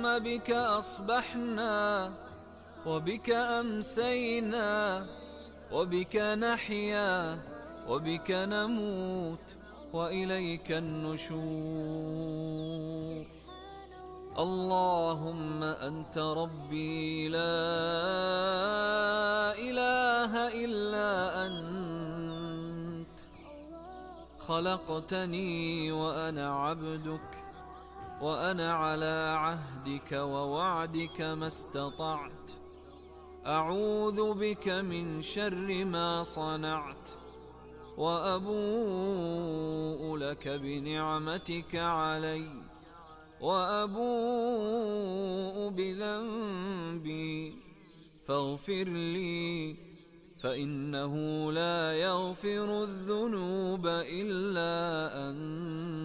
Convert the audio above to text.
اللهم بك أصبحنا وبك أمسينا وبك نحيا وبك نموت وإليك النشور. اللهم أنت ربي لا إله إلا أنت، خلقتني وأنا عبدك، وأنا على عهدك ووعدك ما استطعت. أعوذ بك من شر ما صنعت، وأبوء لك بنعمتك علي، وأبوء بذنبي، فاغفر لي، فإنه لا يغفر الذنوب إلا أنت.